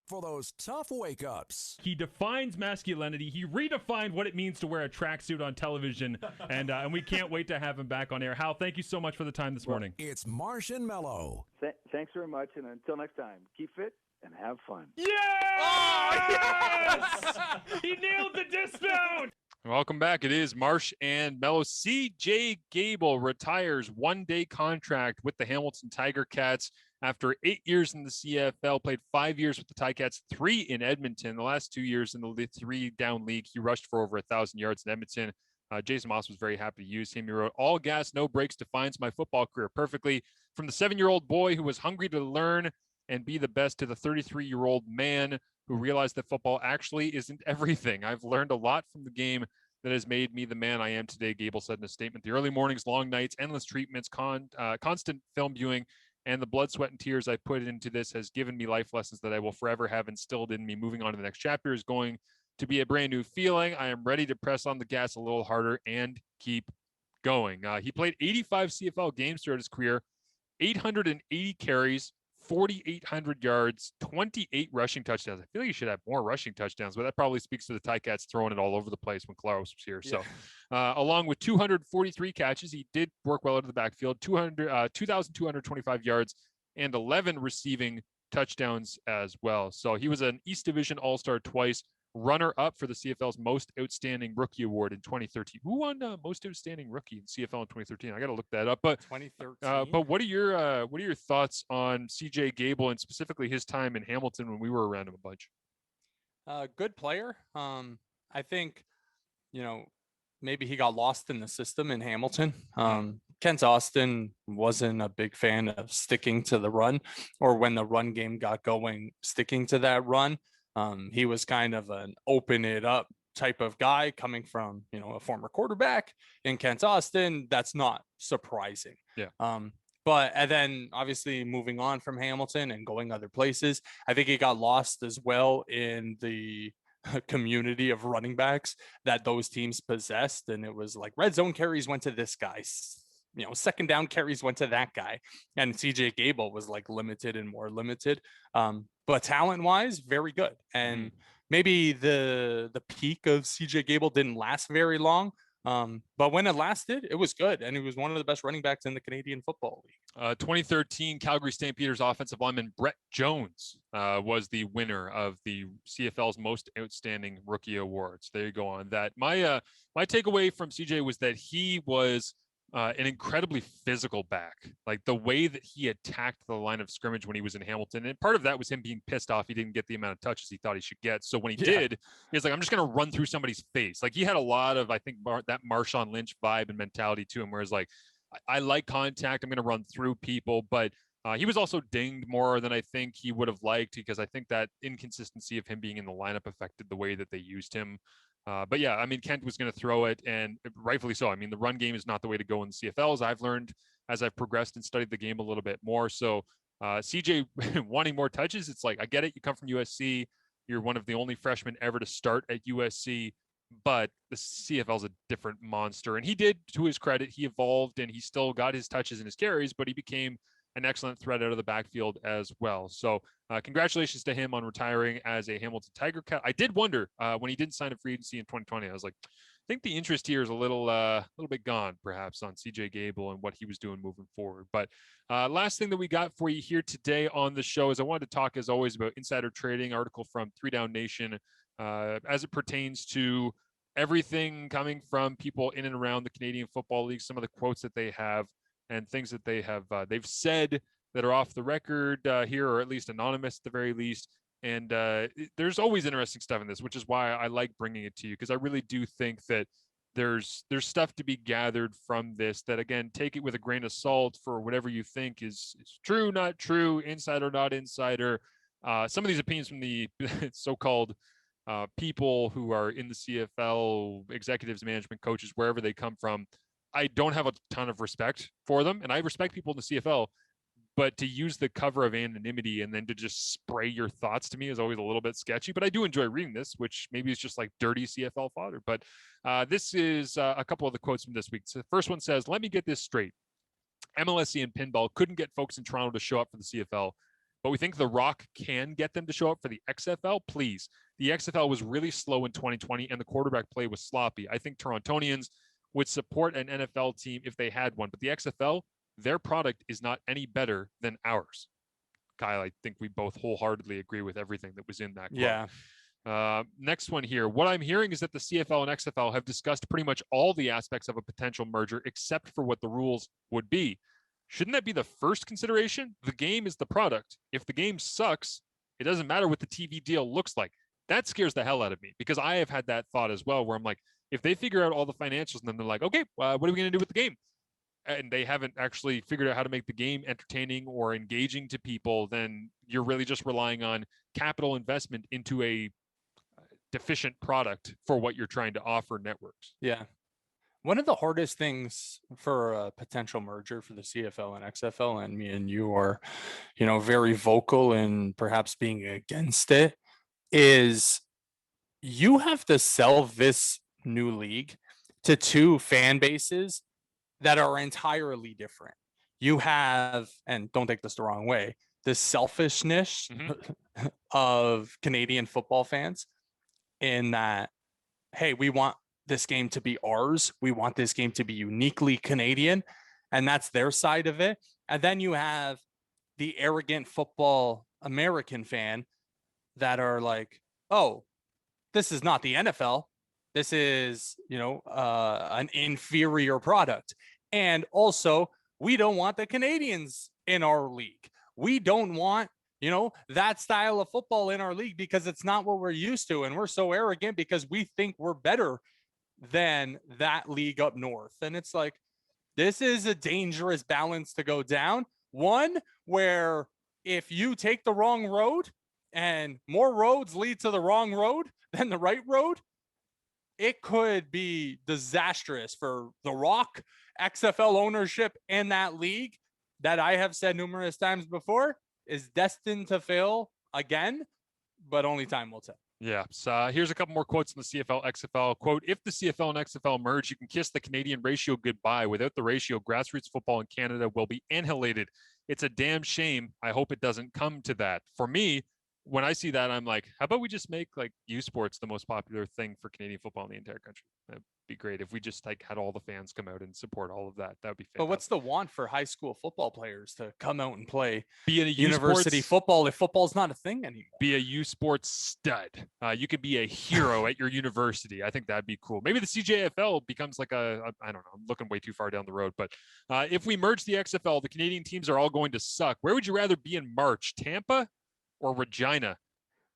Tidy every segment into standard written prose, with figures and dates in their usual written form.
for those tough wake-ups. He defines masculinity. He redefined what it means to wear a tracksuit on television, and we can't wait to have him back on air. Hal, thank you so much for the time this morning. It's Marsh and Melo. Thanks very much, and until next time, keep fit and have fun. Yes! Oh, yes! He nailed the dismount! Welcome back. It is Marsh and Melo. CJ Gable retires one-day contract with the Hamilton Tiger Cats after 8 years in the CFL, played 5 years with the Ticats, 3 in Edmonton. The last 2 years in the 3-down league, he rushed for over 1,000 yards in Edmonton. Jason Moss was very happy to use him. He wrote, "All gas, no breaks defines my football career perfectly. From the 7-year-old boy who was hungry to learn and be the best to the 33-year-old man who realized that football actually isn't everything. I've learned a lot from the game that has made me the man I am today," Gable said in a statement. "The early mornings, long nights, endless treatments, constant film viewing, and the blood, sweat, and tears I put into this has given me life lessons that I will forever have instilled in me. Moving on to the next chapter is going to be a brand new feeling. I am ready to press on the gas a little harder and keep going." He played 85 CFL games throughout his career, 880 carries, 4,800 yards, 28 rushing touchdowns. I feel like he should have more rushing touchdowns, but that probably speaks to the Ticats throwing it all over the place when Claros was here. Yeah. So along with 243 catches, he did work well out of the backfield, 2,225 yards, and 11 receiving touchdowns as well. So he was an East Division All-Star twice, runner-up for the CFL's Most Outstanding Rookie Award in 2013. Who won Most Outstanding Rookie in CFL in 2013? I got to look that up. But 2013. But what are your thoughts on CJ Gable and specifically his time in Hamilton when we were around him a bunch? Good player. I think, maybe he got lost in the system in Hamilton. Kent Austin wasn't a big fan of sticking to the run, or when the run game got going, sticking to that run. He was kind of an open it up type of guy coming from, a former quarterback in Kent Austin. That's not surprising. Yeah. And then obviously moving on from Hamilton and going other places, I think he got lost as well in the community of running backs that those teams possessed. And it was like red zone carries went to this guy, second down carries went to that guy. And CJ Gable was like limited and more limited. But talent-wise, very good. And maybe the peak of CJ Gable didn't last very long. But when it lasted, it was good. And he was one of the best running backs in the Canadian Football League. 2013 Calgary Stampeders offensive lineman Brett Jones was the winner of the CFL's Most Outstanding Rookie Awards. There you go on that. My takeaway from CJ was that he was an incredibly physical back, like the way that he attacked the line of scrimmage when he was in Hamilton. And part of that was him being pissed off he didn't get the amount of touches he thought he should get. So when he did, he was like, I'm just going to run through somebody's face. Like he had a lot of, I think, that Marshawn Lynch vibe and mentality to him, whereas like, I like contact. I'm going to run through people, but he was also dinged more than I think he would have liked, because I think that inconsistency of him being in the lineup affected the way that they used him. But yeah, I mean, Kent was going to throw it, and rightfully so. I mean, the run game is not the way to go in the CFL, as I've learned as I've progressed and studied the game a little bit more. So CJ wanting more touches, it's like, I get it. You come from USC. You're one of the only freshmen ever to start at USC, but the CFL is a different monster. And he did, to his credit, he evolved and he still got his touches and his carries, but he became an excellent threat out of the backfield as well. So congratulations to him on retiring as a Hamilton Tiger Cat. I did wonder when he didn't sign a free agency in 2020, I was like, I think the interest here is a little bit gone perhaps on CJ Gable and what he was doing moving forward. But last thing that we got for you here today on the show is I wanted to talk, as always, about insider trading. Article from 3 Down Nation as it pertains to everything coming from people in and around the Canadian Football League, some of the quotes that they have and things that they have they've said that are off the record here, or at least anonymous at the very least. And there's always interesting stuff in this, which is why I like bringing it to you, because I really do think that there's stuff to be gathered from this that, again, take it with a grain of salt for whatever you think is true, not true, insider, not insider. Some of these opinions from the so-called people who are in the CFL, executives, management, coaches, wherever they come from, I don't have a ton of respect for them. And I respect people in the CFL, but to use the cover of anonymity and then to just spray your thoughts to me is always a little bit sketchy. But I do enjoy reading this, which maybe is just like dirty CFL fodder. But this is a couple of the quotes from this week. So the first one says, "Let me get this straight. MLSE and pinball couldn't get folks in Toronto to show up for the CFL. but we think The Rock can get them to show up for the XFL. Please. The XFL was really slow in 2020 and the quarterback play was sloppy. I think Torontonians would support an NFL team if they had one, but the XFL, their product is not any better than ours. Kyle, I think we both wholeheartedly agree with everything that was in that quote. Yeah. Next one here. What I'm hearing is that the CFL and XFL have discussed pretty much all the aspects of a potential merger except for what the rules would be. Shouldn't that be the first consideration? The game is the product. If the game sucks, it doesn't matter what the TV deal looks like. That scares the hell out of me because I have had that thought as well where I'm like, if they figure out all the financials and then they're like, okay, what are we going to do with the game? And they haven't actually figured out how to make the game entertaining or engaging to people, then you're really just relying on capital investment into a deficient product for what you're trying to offer networks. Yeah. One of the hardest things for a potential merger for the CFL and XFL, and me and you are, very vocal in perhaps being against it, is you have to sell this new league to two fan bases that are entirely different. You have, and don't take this the wrong way, the selfishness of Canadian football fans in that, hey, we want this game to be ours. We want this game to be uniquely Canadian. And that's their side of it. And then you have the arrogant football American fan that are like, oh, this is not the NFL. This is, an inferior product. And also, we don't want the Canadians in our league. We don't want, that style of football in our league because it's not what we're used to. And we're so arrogant because we think we're better than that league up north. And it's like, this is a dangerous balance to go down. One where if you take the wrong road and more roads lead to the wrong road than the right road, it could be disastrous for The Rock, XFL ownership, and that league that I have said numerous times before is destined to fail again, but only time will tell. Yeah. So here's a couple more quotes from the CFL, XFL. Quote, if the CFL and XFL merge, you can kiss the Canadian ratio goodbye. Without the ratio, grassroots football in Canada will be annihilated. It's a damn shame. I hope it doesn't come to that. For me, when I see that, I'm like, how about we just make U Sports the most popular thing for Canadian football in the entire country? That'd be great if we just had all the fans come out and support all of that. That would be fantastic. But what's the want for high school football players to come out and play be in a university football if football's not a thing anymore? Be a U Sports stud. You could be a hero at your university. I think that'd be cool. Maybe the CJFL becomes I don't know. I'm looking way too far down the road. But if we merge the XFL, the Canadian teams are all going to suck. Where would you rather be in March, Tampa or Regina?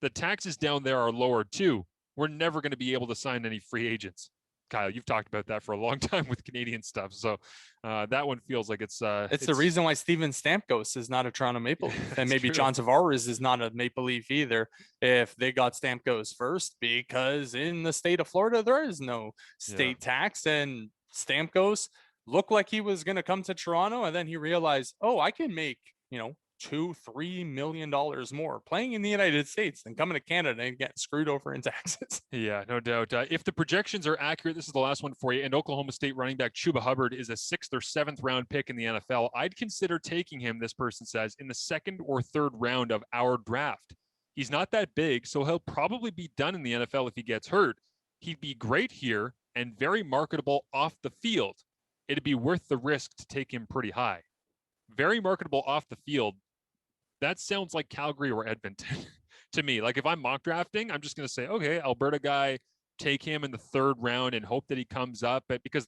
The taxes down there are lower too. We're never going to be able to sign any free agents. Kyle, you've talked about that for a long time with Canadian stuff. So that one feels like it's the reason why Steven Stamkos is not a Toronto Maple Leaf. And maybe true. John Tavares is not a Maple Leaf either if they got Stamkos first, because in the state of Florida, there is no state tax. And Stamkos looked like he was going to come to Toronto. And then he realized, oh, I can make, $2-3 million more playing in the United States than coming to Canada and getting screwed over in taxes. Yeah, no doubt. If the projections are accurate, this is the last one for you. And Oklahoma State running back Chuba Hubbard is a 6th or 7th round pick in the NFL. I'd consider taking him, this person says, in the 2nd or 3rd round of our draft. He's not that big, so he'll probably be done in the NFL if he gets hurt. He'd be great here and very marketable off the field. It'd be worth the risk to take him pretty high. Very marketable off the field. That sounds like Calgary or Edmonton to me. If I'm mock drafting, I'm just going to say, okay, Alberta guy, take him in the 3rd round and hope that he comes up. But because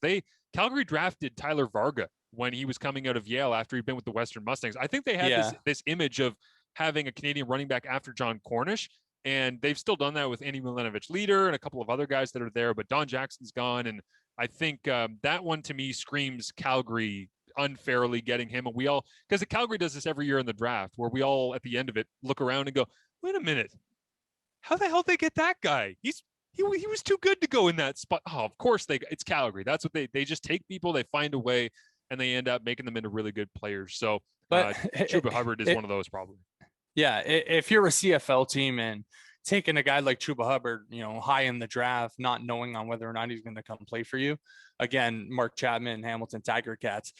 Calgary drafted Tyler Varga when he was coming out of Yale after he'd been with the Western Mustangs. I think they had this image of having a Canadian running back after John Cornish, and they've still done that with Andy Milanovic Leader and a couple of other guys that are there, but Don Jackson's gone. And I think that one to me screams Calgary unfairly getting him. And we all, because Calgary does this every year in the draft, where we all at the end of it look around and go, wait a minute, how the hell did they get that guy? He was too good to go in that spot. Oh, of course it's Calgary. That's what they just take people, they find a way, and they end up making them into really good players. So but Chuba Hubbard is one of those probably. Yeah, if you're a CFL team and taking a guy like Chuba Hubbard, high in the draft, not knowing on whether or not he's going to come play for you. Again, Mark Chapman, Hamilton Tiger Cats.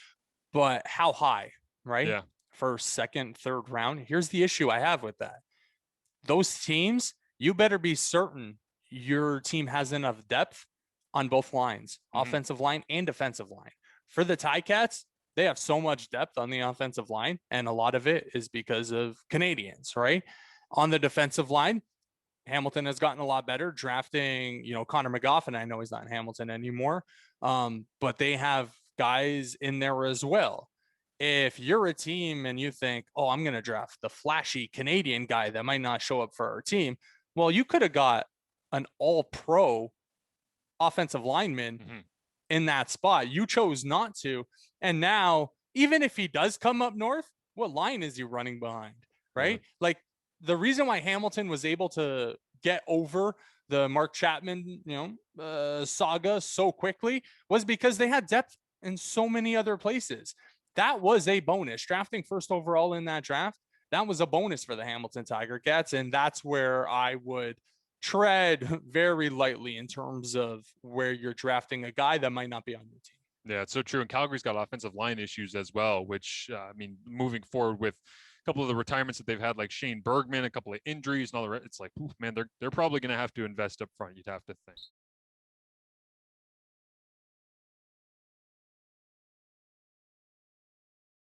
But how high, right? Yeah. first, second, third round. Here's the issue I have with that. Those teams, you better be certain your team has enough depth on both lines, offensive line and defensive line. For the Ticats, they have so much depth on the offensive line, and a lot of it is because of Canadians, right? On the defensive line, Hamilton has gotten a lot better drafting, Connor McGoffin. I know he's not in Hamilton anymore, but they have guys in there as well. If you're a team and you think, oh, I'm going to draft the flashy Canadian guy that might not show up for our team, well, you could have got an all-pro offensive lineman in that spot. You chose not to. And now, even if he does come up north, what line is he running behind, right? Like, the reason why Hamilton was able to get over the Mark Chapman, saga so quickly was because they had depth in so many other places. That was a bonus. Drafting first overall in that draft, that was a bonus for the Hamilton Tiger Cats. And that's where I would tread very lightly in terms of where you're drafting a guy that might not be on your team. Yeah, it's so true. And Calgary's got offensive line issues as well, which, moving forward with a couple of the retirements that they've had, like Shane Bergman, a couple of injuries and all the rest, it's like, man, they're probably going to have to invest up front, you'd have to think.